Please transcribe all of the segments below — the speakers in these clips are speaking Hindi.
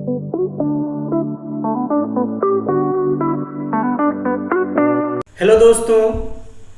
हेलो दोस्तों,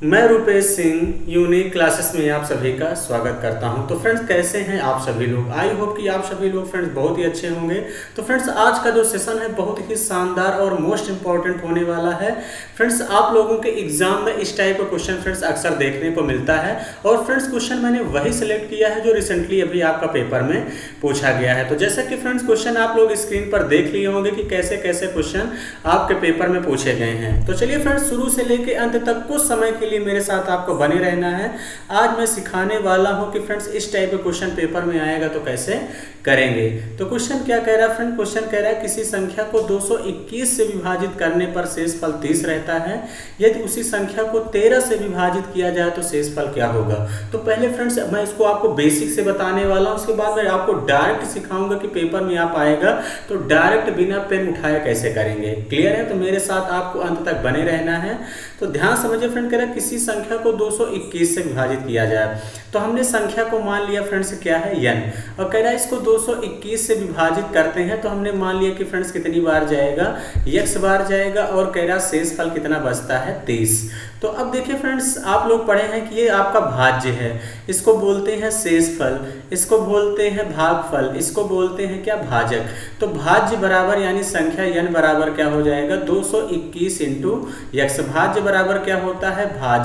मैं रुपेश सिंह यूनिक क्लासेस में आप सभी का स्वागत करता हूं। तो फ्रेंड्स, कैसे हैं आप सभी लोग? आई होप कि आप सभी लोग फ्रेंड्स बहुत ही अच्छे होंगे। तो फ्रेंड्स, आज का जो सेशन है बहुत ही शानदार और मोस्ट इंपॉर्टेंट होने वाला है। फ्रेंड्स, आप लोगों के एग्जाम में इस टाइप का क्वेश्चन फ्रेंड्स अक्सर देखने को मिलता है। और फ्रेंड्स, क्वेश्चन मैंने वही सिलेक्ट किया है जो रिसेंटली अभी आपका पेपर में पूछा गया है। तो जैसा कि फ्रेंड्स क्वेश्चन आप लोग स्क्रीन पर देख लिए होंगे कि कैसे कैसे क्वेश्चन आपके पेपर में पूछे गए हैं। तो चलिए फ्रेंड्स, शुरू से लेकर अंत तक कुछ समय के लिए मेरे साथ आपको बने रहना है। आज मैं सिखाने वाला हूं कि फ्रेंड्स इस टाइप का क्वेश्चन पेपर में आएगा तो कैसे करेंगे। तो क्वेश्चन क्या कह रहा है फ्रेंड? क्वेश्चन कह रहा है किसी संख्या को 221 से विभाजित करने पर शेषफल 30 रहता है। यदि उसी संख्या को 13 से विभाजित किया जाए तो शेषफल क्या होगा। तो पहले फ्रेंड्स मैं इसको आपको बेसिक से बताने वाला हूं, उसके बाद मैं आपको डायरेक्ट सिखाऊंगा कि पेपर में आप आएगा तो डायरेक्ट बिना पेन उठाए कैसे करेंगे। क्लियर है? तो मेरे साथ आपको अंत तक बने रहना है। तो ध्यान समझिए फ्रेंड, कह रहा है किसी संख्या को 221 से विभाजित किया जाए। तो हमने संख्या को मान लिया फ्रेंड्स क्या है, n। और कह रहा है इसको 221 से विभाजित करते हैं तो हमने मान लिया कि फ्रेंड्स कितनी बार जाएगा, x बार जाएगा। और कह रहा है शेषफल कितना बचता है, 30। तो अब देखिए फ्रेंड्स, आप लोग पढ़े हैं कि ये आपका भाज्य है, इसको बोलते हैं शेषफल, इसको बोलते हैं भागफल, इसको बोलते हैं क्या, भाजक। तो भाज्य बराबर यानी संख्या n बराबर क्या हो जाएगा, 221 इंटू x। भाज्य बराबर क्या होता है, भाजक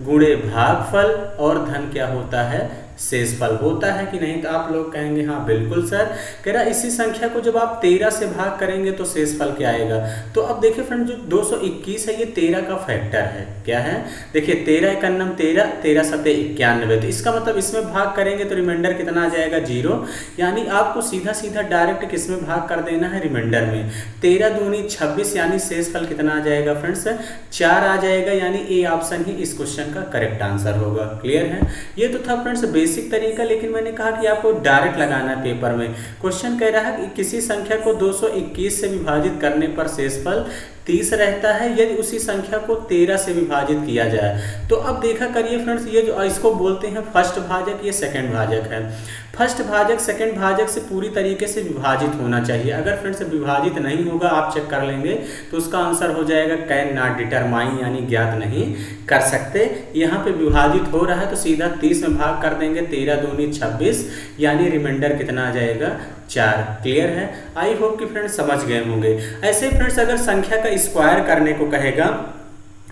गुणे भागफल, और धन क्या होता है, शेषफल होता है कि नहीं। तो आप लोग कहेंगे हाँ बिल्कुल सर। कह रहा इसी संख्या को जब आप 13 से भाग करेंगे तो शेषफल क्या आएगा। तो अब देखिए फ्रेंड, जो 221 है ये 13 का फैक्टर है। क्या है, देखिए 13 एकन्नम 13, 13 सते 91। तो इसका मतलब इसमें भाग करेंगे तो रिमाइंडर कितना आ जाएगा, 0। यानी आपको सीधा सीधा डायरेक्ट किसमें भाग कर देना है, रिमाइंडर में। 13 दूनी 26 यानी शेषफल कितना आ जाएगा फ्रेंड्स, 4 आ जाएगा। यानी ए ऑप्शन ही इस क्वेश्चन का करेक्ट आंसर होगा। क्लियर है? ये तो था फ्रेंड्स बेसिक तरीका, लेकिन मैंने कहा कि आपको डायरेक्ट लगाना है पेपर में। क्वेश्चन कह रहा है कि किसी संख्या को 221 से विभाजित करने पर शेषफल 30 रहता है यदि उसी संख्या को 13 से विभाजित किया जाए। तो अब देखा करिए फ्रेंड्स, ये जो इसको बोलते हैं फर्स्ट भाजक, ये सेकंड भाजक है। फर्स्ट भाजक सेकंड भाजक से पूरी तरीके से विभाजित होना चाहिए। अगर फ्रेंड्स विभाजित नहीं होगा, आप चेक कर लेंगे, तो उसका आंसर हो जाएगा कैन नॉट डिटरमाइन, यानी ज्ञात नहीं कर सकते। यहाँ पे विभाजित हो रहा है तो सीधा 30 में भाग कर देंगे, 13 दूनी 26, यानी रिमाइंडर कितना आ जाएगा, 4। क्लियर है? आई होप कि फ्रेंड्स समझ गए होंगे। ऐसे फ्रेंड्स अगर संख्या का स्क्वायर करने को कहेगा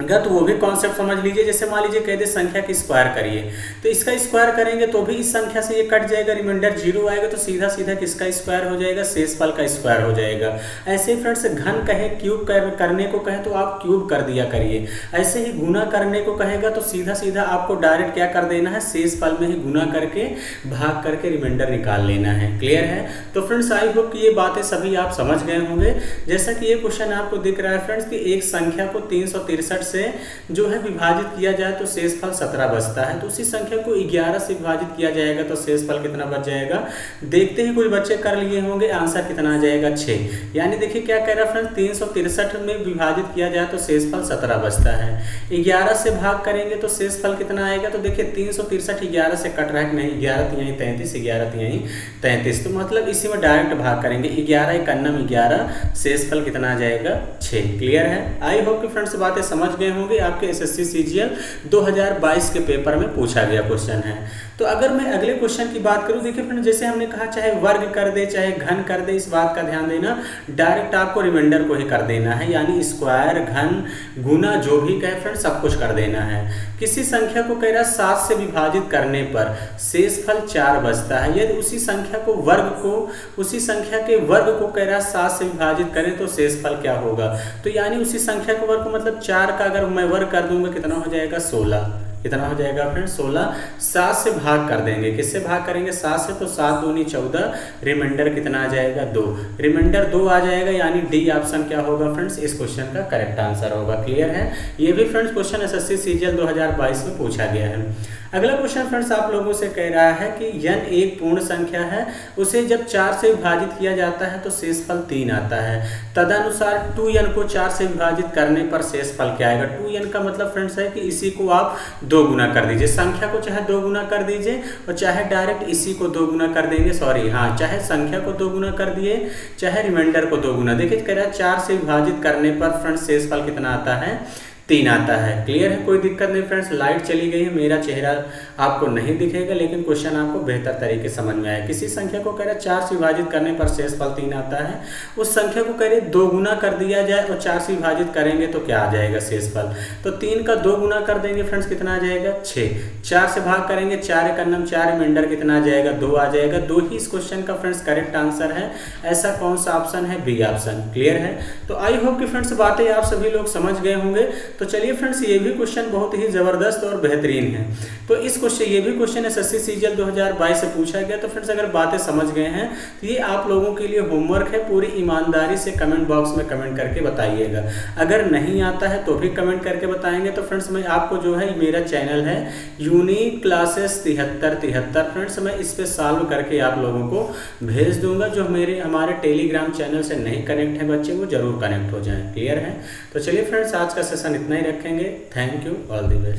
तो वो भी कॉन्सेप्ट समझ लीजिए। जैसे मान लीजिए कह दे संख्या की स्क्वायर करिए, तो इसका स्क्वायर करेंगे तो भी इस संख्या से ये कट जाएगा, रिमाइंडर 0 आएगा। तो सीधा सीधा किसका स्क्वायर हो जाएगा, शेषफल का स्क्वायर हो जाएगा। ऐसे ही फ्रेंड्स घन कहे, क्यूब करने को कहे तो आप क्यूब कर दिया करिए। ऐसे ही गुना करने को कहेगा तो सीधा सीधा आपको डायरेक्ट क्या कर देना है, शेषफल में ही गुना करके भाग करके रिमाइंडर निकाल लेना है। क्लियर है? तो फ्रेंड्स आई होप कि ये बातें सभी आप समझ गए होंगे। जैसा कि ये क्वेश्चन आपको दिख रहा है फ्रेंड्स कि एक संख्या को 363 से जो है विभाजित किया जाए तो शेषफल 17 बचता है। तो उसी संख्या को 11 से विभाजित किया जाएगा तो शेषफल कितना बच जाएगा। देखते ही कुछ बच्चे कर लिए होंगे, आंसर कितना आ जाएगा, 6। यानी देखिए क्या कह रहा है फ्रेंड्स, 363 में विभाजित किया जाए तो शेषफल 17 बचता है। 11 से भाग करेंगे तो शेषफल कितना आएगा। तो देखिए 363 11 से कट रहा है कि नहीं, 11 तिहाई 33, 11 तिहाई 33। तो मतलब इसी में डायरेक्ट भाग करेंगे, 11 एकन्नम 11, शेषफल कितना आ जाएगा, 6। क्लियर है? आई होप कि फ्रेंड्स बातें समझ गए होंगे। आपके एसएससी सीजीएल 2022 के पेपर में पूछा गया क्वेश्चन है। तो अगर मैं अगले क्वेश्चन की बात करूं, देखिए फ्रेंड्स जैसे हमने कहा चाहे वर्ग कर दे चाहे घन कर दे, इस बात का ध्यान देना, डायरेक्ट आपको रिमाइंडर को ही कर देना है। यानी स्क्वायर, घन, गुना जो भी कहे फ्रेंड्स सब कुछ कर देना है। किसी संख्या को कह रहा 7 से विभाजित करने पर शेषफल 4 बचता है यदि उसी संख्या के वर्ग को कह रहा 7 से विभाजित करें तो शेषफल क्या होगा। तो यानी उसी संख्या के वर्ग को मतलब 4 का अगर मैं वर्ग कर दूंगा कितना हो जाएगा, 16। कितना हो जाएगा फ्रेंड्स, 16। 7 से भाग कर देंगे, किससे भाग करेंगे, 7 से। तो 7 दूनी 14, रिमाइंडर कितना आ जाएगा, 2। रिमाइंडर 2 आ जाएगा, यानी डी ऑप्शन क्या होगा फ्रेंड्स, इस क्वेश्चन का करेक्ट आंसर होगा। क्लियर है? ये भी फ्रेंड्स क्वेश्चन एसएससी सीजीएल 2022 में पूछा गया है। अगला क्वेश्चन फ्रेंड्स आप लोगों से कह रहा है कि n एक पूर्ण संख्या है, उसे जब 4 से विभाजित किया जाता है तो शेषफल 3 आता है। तदनुसार 2n को 4 से विभाजित करने पर शेषफल क्या आएगा। 2n का मतलब फ्रेंड्स है कि इसी को आप दो गुना कर दीजिए। संख्या को चाहे दो गुना कर दीजिए और चाहे डायरेक्ट इसी को दो गुना कर देंगे, सॉरी हाँ, चाहे संख्या को दो गुना कर दिए चाहे रिमाइंडर को दो गुना। देखिए कह रहा है 4 से विभाजित करने पर फ्रेंड्स शेषफल कितना आता है, 3 आता है। क्लियर है, कोई दिक्कत नहीं फ्रेंड्स। लाइट चली गई है, मेरा चेहरा आपको नहीं दिखेगा, लेकिन क्वेश्चन आपको बेहतर तरीके समझ में आया। किसी संख्या को कह रहे 4 से विभाजित करने पर शेषफल 3 आता है, उस संख्या को कह रहे 2 गुना कर दिया जाए और 4 से विभाजित करेंगे तो क्या आ जाएगा शेषफल। तो 3 का 2 गुना कर देंगे फ्रेंड्स, कितना आ जाएगा 6। 4 से भाग करेंगे, 4 एक अन्नम 4, रिमाइंडर कितना आ जाएगा 2 आ जाएगा। 2 ही इस क्वेश्चन का फ्रेंड्स करेक्ट आंसर है। ऐसा कौन सा ऑप्शन है, बी ऑप्शन। क्लियर है, तो आई होप कि फ्रेंड्स बातें आप सभी लोग समझ गए होंगे। तो चलिए फ्रेंड्स ये भी क्वेश्चन बहुत ही जबरदस्त और बेहतरीन है। तो इस क्वेश्चन ये भी क्वेश्चन एसएससी सीजीएल 2022 से पूछा गया। तो फ्रेंड्स अगर बातें समझ गए हैं तो ये आप लोगों के लिए होमवर्क है, पूरी ईमानदारी से कमेंट बॉक्स में कमेंट करके बताइएगा। अगर नहीं आता है तो भी कमेंट करके बताएंगे। तो फ्रेंड्स मैं आपको जो है मेरा चैनल है यूनिक क्लासेस 7373 फ्रेंड्स, मैं इस पे सॉल्व करके आप लोगों को भेज दूंगा। जो हमारे टेलीग्राम चैनल से नहीं कनेक्ट है बच्चे, वो जरूर कनेक्ट हो जाएं। क्लियर है, तो चलिए फ्रेंड्स आज का सेशन इतना ही रखेंगे। Thank you, all the best.